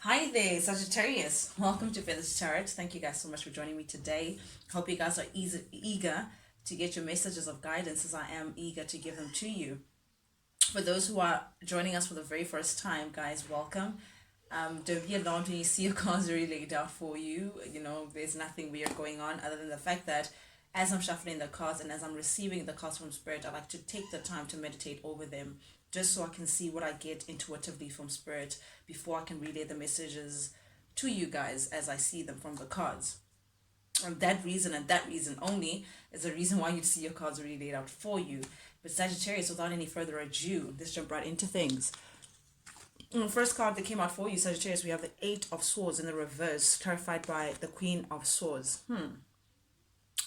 Hi there, Sagittarius. Welcome to Feathers Tarot. Thank you guys so much for joining me today. Hope you guys are eager to get your messages of guidance as I am eager to give them to you. For those who are joining us for the very first time, guys, welcome. Don't be alarmed when you see your cards already laid out for you. There's nothing weird going on other than the fact that as I'm shuffling the cards and as I'm receiving the cards from Spirit, I like to take the time to meditate over them just so I can see what I get intuitively from Spirit before I can relay the messages to you guys as I see them from the cards. And that reason and that reason only is the reason why you see your cards already laid out for you. But Sagittarius, without any further ado, let's jump right into things. The first card that came out for you, Sagittarius, we have the Eight of Swords in the reverse, clarified by the Queen of Swords.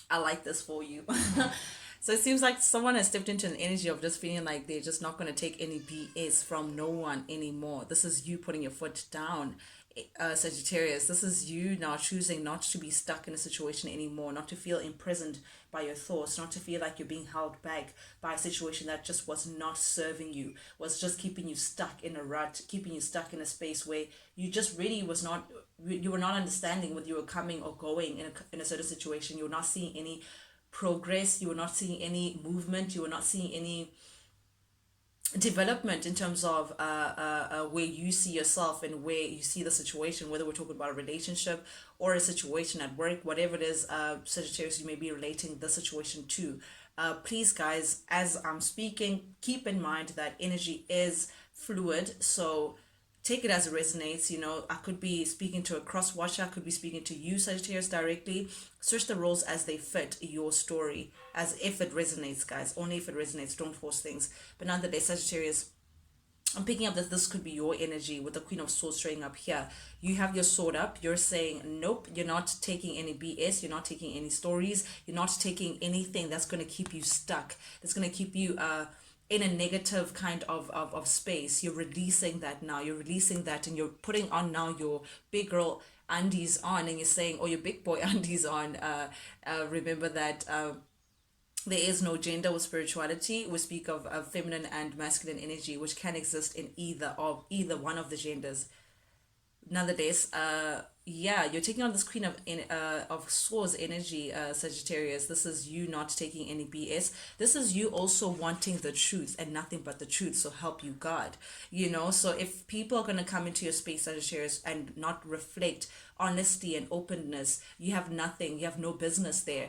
I like this for you. So it seems like someone has stepped into an energy of just feeling like they're just not going to take any BS from no one anymore. This is you putting your foot down, Sagittarius. This is you now choosing not to be stuck in a situation anymore, not to feel imprisoned by your thoughts, not to feel like you're being held back by a situation that just was not serving you, was just keeping you stuck in a rut, keeping you stuck in a space where you just really you were not understanding whether you were coming or going in a certain situation. You were not seeing any progress, you were not seeing any movement, you were not seeing any development in terms of where you see yourself and where you see the situation, whether we're talking about a relationship or a situation at work, whatever it is, Sagittarius, you may be relating the situation to. Please, guys, as I'm speaking, keep in mind that energy is fluid, so take it as it resonates. I could be speaking to a cross watcher, I could be speaking to you, Sagittarius, directly. Switch the roles as they fit your story, as if it resonates, guys. Only if it resonates, don't force things. But nonetheless, Sagittarius, I'm picking up that this could be your energy with the Queen of Swords showing up here. You have your sword up. You're saying, nope, you're not taking any BS. You're not taking any stories. You're not taking anything that's going to keep you stuck. That's going to keep you in a negative kind of space. You're releasing that now. You're releasing that and you're putting on now your big girl undies on, and you're saying, or your big boy undies on. Remember that there is no gender with spirituality. We speak of feminine and masculine energy, which can exist in either one of the genders. Nonetheless, yeah, you're taking on this Queen of Swords energy, Sagittarius. This is you not taking any BS. This is you also wanting the truth and nothing but the truth. So help you God. So if people are gonna come into your space, Sagittarius, and not reflect honesty and openness, you have nothing. You have no business there.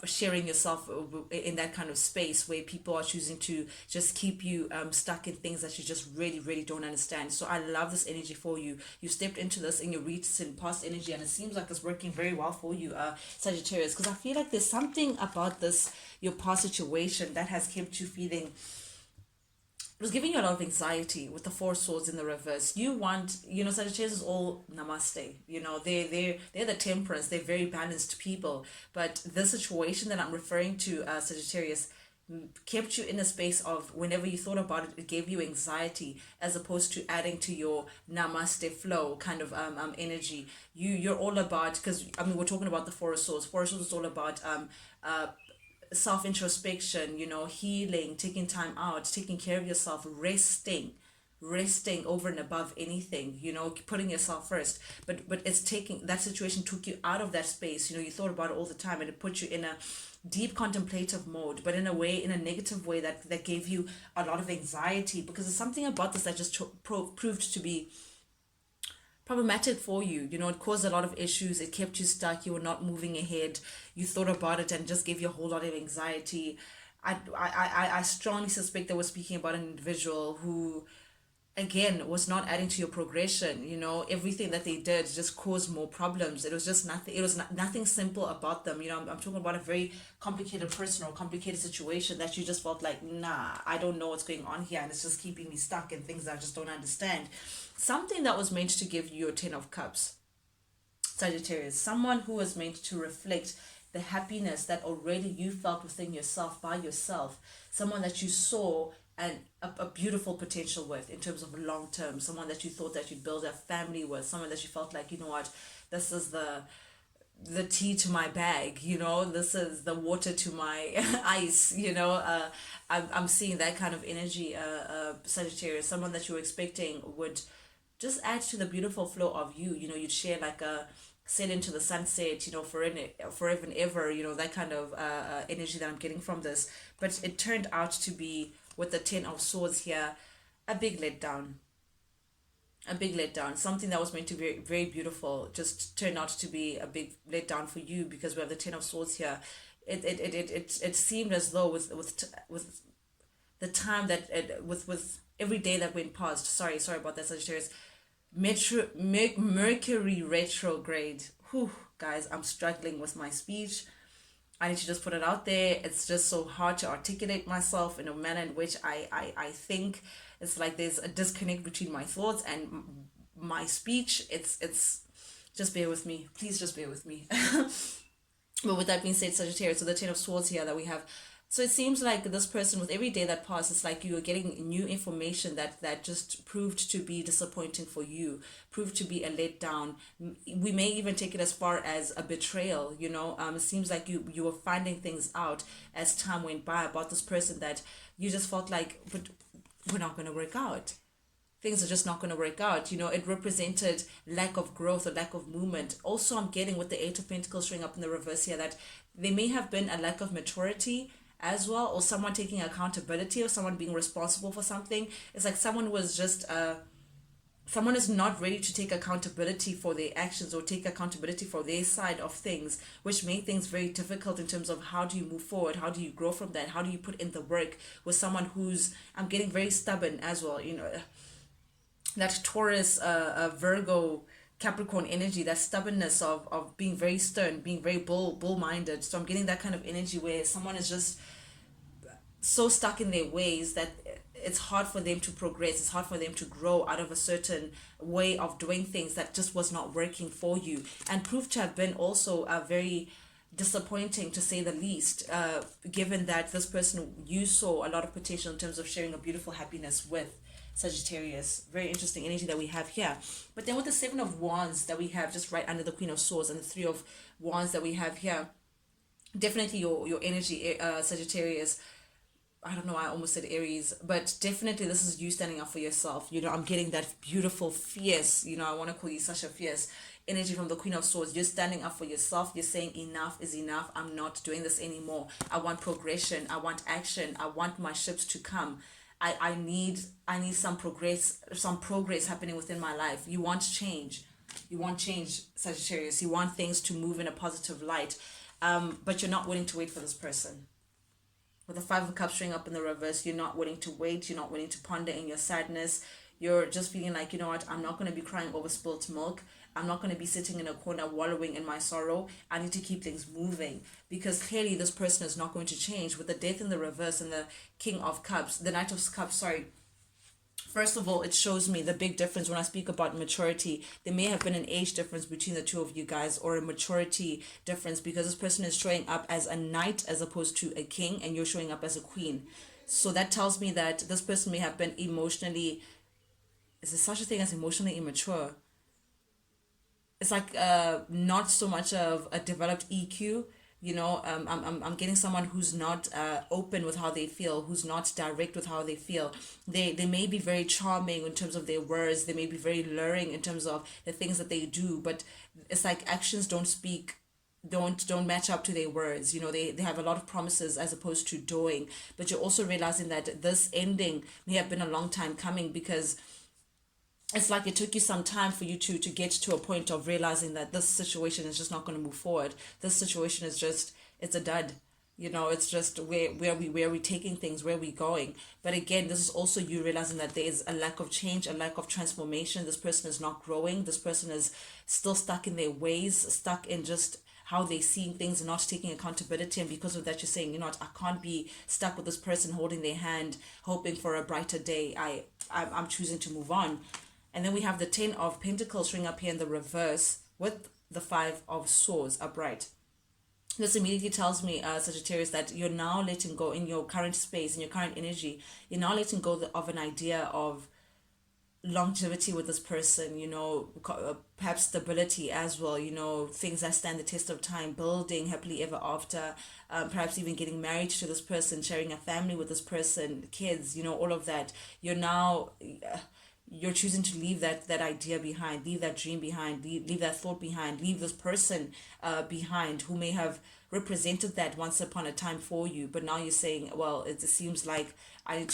Sharing yourself in that kind of space where people are choosing to just keep you stuck in things that you just really really don't understand. So I love this energy for you. You stepped into this in your recent past energy and it seems like it's working very well for you, Sagittarius, because I feel like there's something about this your past situation that has kept you feeling, it was giving you a lot of anxiety with the Four Swords in the reverse. Sagittarius is all namaste. They're the temperance. They're very balanced people. But the situation that I'm referring to, Sagittarius, kept you in a space of whenever you thought about it, it gave you anxiety as opposed to adding to your namaste flow kind of energy. You're all about, because we're talking about the Four of Swords. Four of Swords is all about self introspection, healing, taking time out, taking care of yourself, resting over and above anything, putting yourself first. But it's taking that situation took you out of that space. You thought about it all the time and it put you in a deep contemplative mode, but in a negative way that gave you a lot of anxiety, because there's something about this that just proved to be problematic for you. It caused a lot of issues. It kept you stuck. You were not moving ahead. You thought about it and just gave you a whole lot of anxiety. I strongly suspect that we're speaking about an individual who, again, was not adding to your progression. Everything that they did just caused more problems. It was just nothing. It was nothing simple about them. I'm talking about a very complicated person or complicated situation that you just felt like, nah, I don't know what's going on here, and it's just keeping me stuck in things that I just don't understand. Something that was meant to give you a 10 of Cups, Sagittarius. Someone who was meant to reflect the happiness that already you felt within yourself by yourself. Someone that you saw and a beautiful potential with in terms of long term. Someone that you thought that you'd build a family with. Someone that you felt like, this is the tea to my bag, this is the water to my ice, I'm seeing that kind of energy, Sagittarius. Someone that you were expecting would just add to the beautiful flow of you. You'd share like a sail into the sunset, forever and ever, that kind of energy that I'm getting from this. But it turned out to be, with the Ten of Swords here, a big letdown. A big letdown. Something that was meant to be very, very beautiful just turned out to be a big letdown for you, because we have the Ten of Swords here. It seemed as though with the time that with every day that went past. Sorry about that, Sagittarius. Mercury retrograde. Whew, guys, I'm struggling with my speech. I need to just put it out there. It's just so hard to articulate myself in a manner in which I think. It's like there's a disconnect between my thoughts and my speech. It's just bear with me. Please just bear with me. But with that being said, Sagittarius, so the Ten of Swords here that we have. So it seems like this person, with every day that passes, it's like you are getting new information that just proved to be disappointing for you, proved to be a letdown. We may even take it as far as a betrayal. It seems like you were finding things out as time went by about this person that you just felt like, but we're not going to work out. Things are just not going to work out. It represented lack of growth or lack of movement. Also, I'm getting with the Eight of Pentacles showing up in the reverse here that there may have been a lack of maturity as well, or someone taking accountability, or someone being responsible for something. It's like someone was just someone is not ready to take accountability for their actions or take accountability for their side of things, which made things very difficult in terms of how do you move forward, how do you grow from that, how do you put in the work with someone who's, I'm getting very stubborn as well, that Taurus, Virgo, Capricorn energy, that stubbornness of being very stern, being very bull-minded. So I'm getting that kind of energy where someone is just so stuck in their ways that it's hard for them to progress. It's hard for them to grow out of a certain way of doing things that just was not working for you, and proved to have been also a very disappointing, to say the least, given that this person, you saw a lot of potential in terms of sharing a beautiful happiness with. Sagittarius, very interesting energy that we have here. But then with the Seven of Wands that we have just right under the Queen of Swords, and the Three of Wands that we have here, definitely your energy, Sagittarius. I don't know, I almost said Aries, but definitely this is you standing up for yourself. I'm getting that beautiful, fierce, I want to call you such a fierce energy from the Queen of Swords. You're standing up for yourself. You're saying enough is enough. I'm not doing this anymore. I want progression. I want action. I want my ships to come. I need some progress happening within my life. You want change. You want change, Sagittarius. You want things to move in a positive light. But you're not willing to wait for this person. With the Five of Cups showing up in the reverse, you're not willing to wait. You're not willing to ponder in your sadness. You're just feeling like, you know what, I'm not going to be crying over spilt milk. I'm not going to be sitting in a corner wallowing in my sorrow. I need to keep things moving, because clearly this person is not going to change. With the Death in the reverse and the King of Cups, the Knight of Cups, sorry. First of all, it shows me the big difference when I speak about maturity. There may have been an age difference between the two of you guys, or a maturity difference, because this person is showing up as a knight as opposed to a king, and you're showing up as a queen. So that tells me that this person may have been emotionally, is there such a thing as emotionally immature? It's like not so much of a developed EQ. I'm getting someone who's not open with how they feel, who's not direct with how they feel. They may be very charming in terms of their words. They may be very luring in terms of the things that they do, but it's like actions don't match up to their words. They have a lot of promises as opposed to doing. But you're also realizing that this ending may have been a long time coming, because it's like it took you some time for you to get to a point of realizing that this situation is just not going to move forward. This situation is just, it's a dud. It's just where we taking things, where we going. But again, this is also you realizing that there is a lack of change, a lack of transformation. This person is not growing. This person is still stuck in their ways, stuck in just how they seeing things and not taking accountability. And because of that, you're saying, I can't be stuck with this person holding their hand, hoping for a brighter day. I'm choosing to move on. And then we have the Ten of Pentacles showing up here in the reverse with the Five of Swords upright. This immediately tells me, Sagittarius, that you're now letting go in your current space, in your current energy. You're now letting go of an idea of longevity with this person, perhaps stability as well, things that stand the test of time, building happily ever after, perhaps even getting married to this person, sharing a family with this person, kids, all of that. You're now, you're choosing to leave that idea behind, leave that dream behind, leave that thought behind, leave this person behind who may have represented that once upon a time for you, but now you're saying, well, it seems like I need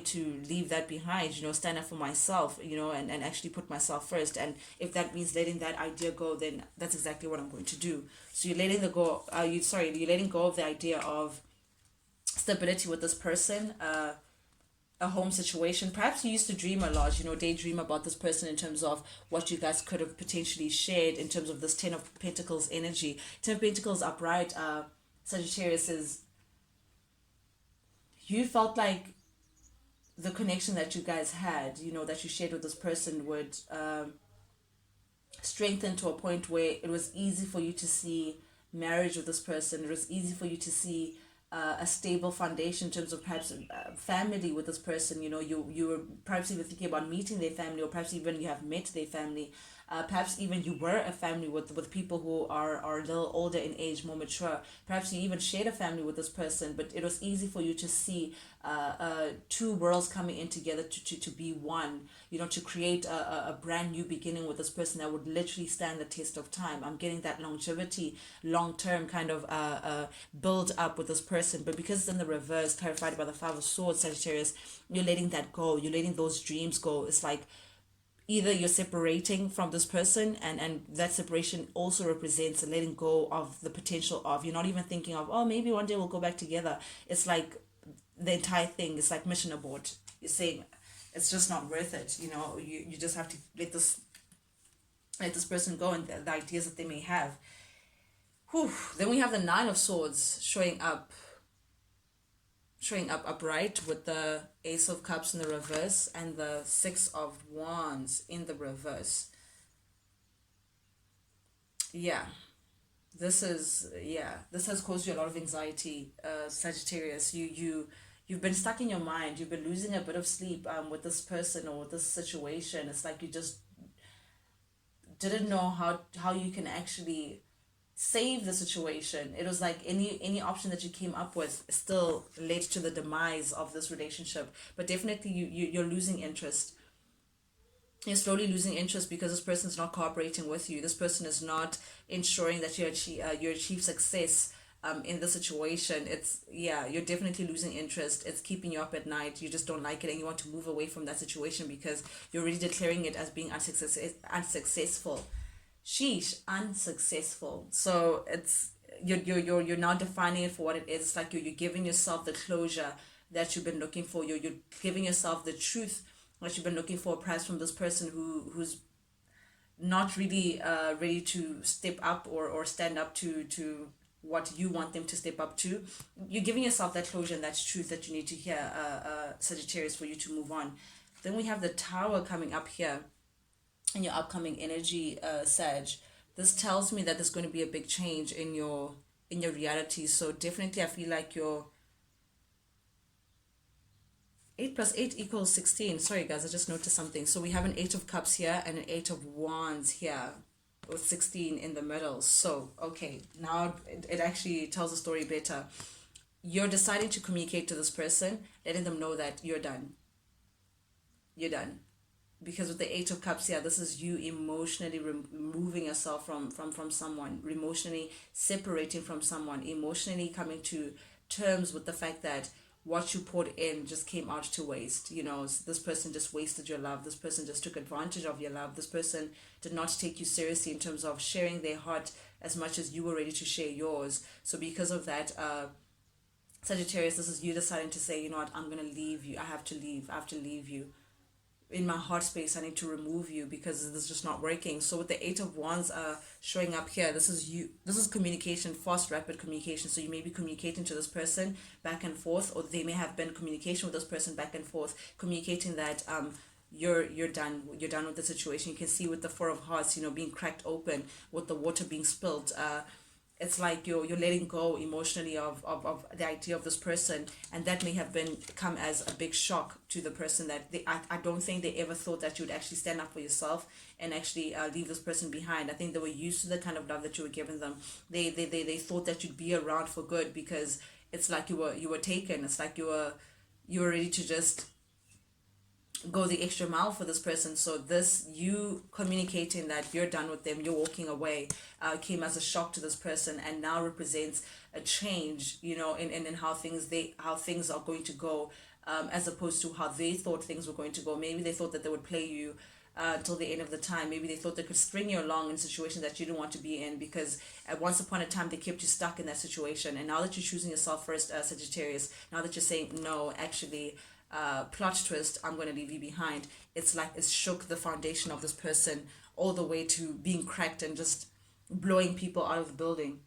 to leave that behind, stand up for myself, and actually put myself first. And if that means letting that idea go, then that's exactly what I'm going to do. So you're letting you're letting go of the idea of stability with this person, a home situation. Perhaps you used to dream a lot, daydream about this person in terms of what you guys could have potentially shared in terms of this Ten of Pentacles energy. Ten of Pentacles upright, Sagittarius, is you felt like the connection that you guys had, that you shared with this person would strengthen to a point where it was easy for you to see marriage with this person. It was easy for you to see a stable foundation in terms of perhaps family with this person. You were perhaps even thinking about meeting their family, or perhaps even you have met their family. Perhaps even you were a family with people who are a little older in age, more mature. Perhaps you even shared a family with this person, but it was easy for you to see two worlds coming in together to be one, to create a brand new beginning with this person that would literally stand the test of time. I'm getting that longevity, long-term kind of build up with this person. But because it's in the reverse, clarified by the Five of Swords, Sagittarius, you're letting that go. You're letting those dreams go. It's like either you're separating from this person, and that separation also represents letting go of the potential of, you're not even thinking of, oh, maybe one day we'll go back together. It's like the entire thing is like mission abort. You're saying it's just not worth it. You just have to let this person go, and the ideas that they may have. Whew. Then we have the Nine of Swords showing up upright, with the Ace of Cups in the reverse and the Six of Wands in the reverse. This has caused you a lot of anxiety, Sagittarius. You've been stuck in your mind. You've been losing a bit of sleep with this person or with this situation. It's like you just didn't know how you can actually save the situation. It was like any option that you came up with still led to the demise of this relationship. But definitely you're losing interest. You're slowly losing interest because this person's not cooperating with you. This person is not ensuring that you achieve success in the situation. You're definitely losing interest. It's keeping you up at night. You just don't like it, and you want to move away from that situation because you're already declaring it as being unsuccessful. Sheesh, unsuccessful. So it's you're now defining it for what it is. It's like you're giving yourself the closure that you've been looking for. You're giving yourself the truth that you've been looking for, perhaps from this person who's not really ready to step up or stand up to what you want them to step up to. You're giving yourself that closure and that truth that you need to hear, Sagittarius, for you to move on. Then we have the Tower coming up here in your upcoming energy, Sag. This tells me that there's going to be a big change in your reality. So definitely I feel like your 8 plus 8 equals 16. Sorry guys, I just noticed something. So we have an 8 of Cups here and an 8 of Wands here, with 16 in the middle. So okay, now it actually tells the story better. You're deciding to communicate to this person, letting them know that you're done. Because with the 8 of Cups here, this is you emotionally removing yourself from someone, emotionally separating from someone, emotionally coming to terms with the fact that what you poured in just came out to waste. This person just wasted your love. This person just took advantage of your love. This person did not take you seriously in terms of sharing their heart as much as you were ready to share yours. So because of that, Sagittarius, this is you deciding to say, you know what, I'm going to leave you. I have to leave you. In my heart space, I need to remove you because this is just not working. So with the 8 of Wands showing up here, this is communication, fast, rapid communication. So you may be communicating to this person back and forth, or they may have been communication with this person back and forth, communicating that you're done with the situation. You can see with the 4 of Hearts, being cracked open, with the water being spilled, it's like you're letting go emotionally of the idea of this person, and that may have been come as a big shock to the person, that I don't think they ever thought that you would actually stand up for yourself and actually leave this person behind. I think they were used to the kind of love that you were giving them. They thought that you'd be around for good, because it's like you were taken. It's like you were ready to just go the extra mile for this person. So this, you communicating that you're done with them, you're walking away, came as a shock to this person, and now represents a change, in how things are going to go, as opposed to how they thought things were going to go. Maybe they thought that they would play you till the end of the time. Maybe they thought they could string you along in situations that you didn't want to be in, because at once upon a time they kept you stuck in that situation. And now that you're choosing yourself first, Sagittarius, now that you're saying no, actually, plot twist, I'm going to leave you behind, it's like it's shook the foundation of this person all the way to being cracked and just blowing people out of the building.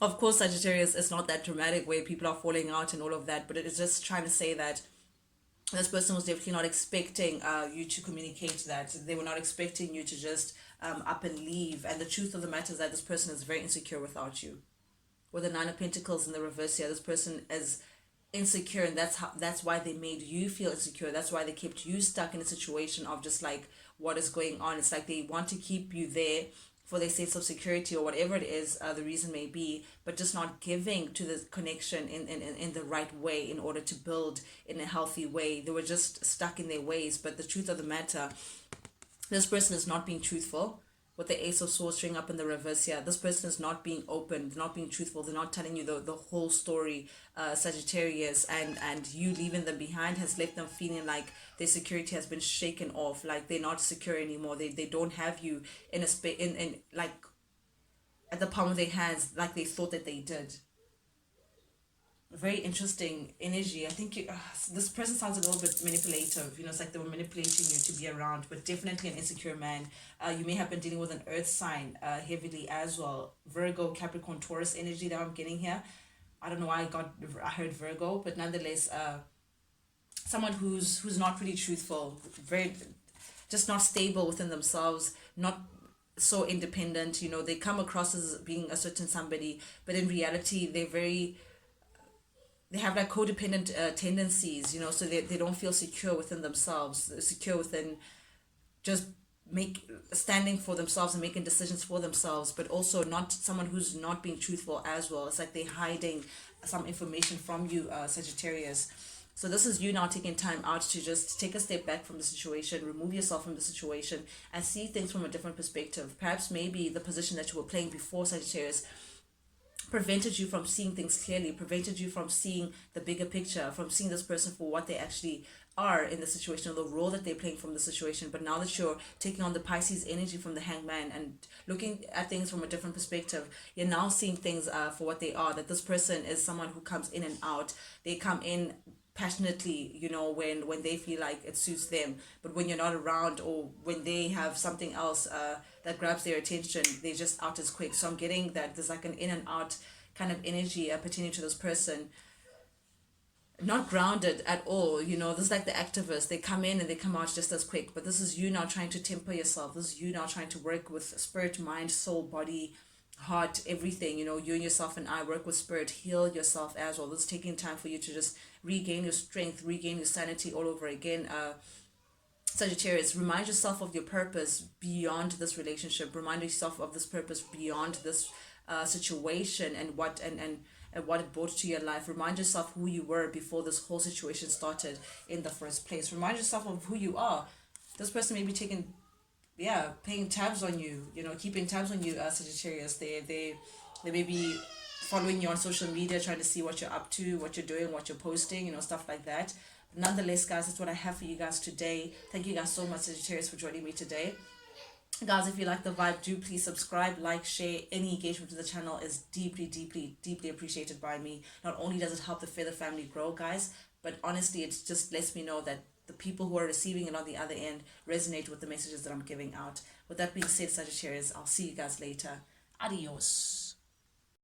Of course, Sagittarius, it's not that dramatic where people are falling out and all of that, but it is just trying to say that this person was definitely not expecting you to communicate that. They were not expecting you to just up and leave. And the truth of the matter is that this person is very insecure without you. With the Nine of Pentacles in the reverse here, this person is insecure, and that's why they made you feel insecure. That's why they kept you stuck in a situation of just like, what is going on. It's like they want to keep you there for their sense of security, or whatever it is, the reason may be, but just not giving to the connection in the right way in order to build in a healthy way. They were just stuck in their ways. But the truth of the matter, this person is not being truthful. With the Ace of Swords showing up in the reverse here, this person is not being open, they're not being truthful, they're not telling you the whole story, Sagittarius, and you leaving them behind has left them feeling like their security has been shaken off, like they're not secure anymore. They don't have you in a space, in like at the palm of their hands like they thought that they did. Very interesting energy. I think this person sounds a little bit manipulative. It's like they were manipulating you to be around, but definitely an insecure man. You may have been dealing with an earth sign heavily as well. Virgo, Capricorn, Taurus energy that I'm getting here. I don't know why I heard Virgo, but nonetheless, someone who's not really truthful, very just not stable within themselves, not so independent. They come across as being a certain somebody, but in reality, they have like codependent tendencies, so they don't feel secure within themselves, secure within just standing for themselves and making decisions for themselves, but also not someone who's not being truthful as well. It's like they're hiding some information from you, Sagittarius. So this is you now taking time out to just take a step back from the situation, remove yourself from the situation, and see things from a different perspective. Perhaps maybe the position that you were playing before, Sagittarius, prevented you from seeing things clearly, prevented you from seeing the bigger picture, from seeing this person for what they actually are in the situation, or the role that they're playing from the situation. But now that you're taking on the Pisces energy from the Hangman and looking at things from a different perspective, you're now seeing things for what they are, that this person is someone who comes in and out. They come in passionately, when they feel like it suits them, but when you're not around, or when they have something else that grabs their attention, they're just out as quick. So I'm getting that there's like an in and out kind of energy pertaining to this person, not grounded at all. This is like the activists, they come in and they come out just as quick. But this is you now trying to temper yourself. This is you now trying to work with spirit, mind, soul, body, heart, everything. You and yourself, and I work with spirit, heal yourself as well. This is taking time for you to just regain your strength, regain your sanity all over again. Sagittarius, remind yourself of your purpose beyond this relationship. Remind yourself of this purpose beyond this situation, and what it brought to your life. Remind yourself who you were before this whole situation started in the first place. Remind yourself of who you are. This person may be paying tabs on you, keeping tabs on you, Sagittarius. They may be following you on social media, trying to see what you're up to, what you're doing, what you're posting, stuff like that. Nonetheless, guys, that's what I have for you guys today. Thank you guys so much, Sagittarius, for joining me today. Guys, if you like the vibe, do please subscribe, like, share. Any engagement with the channel is deeply, deeply, deeply appreciated by me. Not only does it help the Feather family grow, guys, but honestly, it just lets me know that the people who are receiving it on the other end resonate with the messages that I'm giving out. With that being said, Sagittarius, I'll see you guys later. Adios.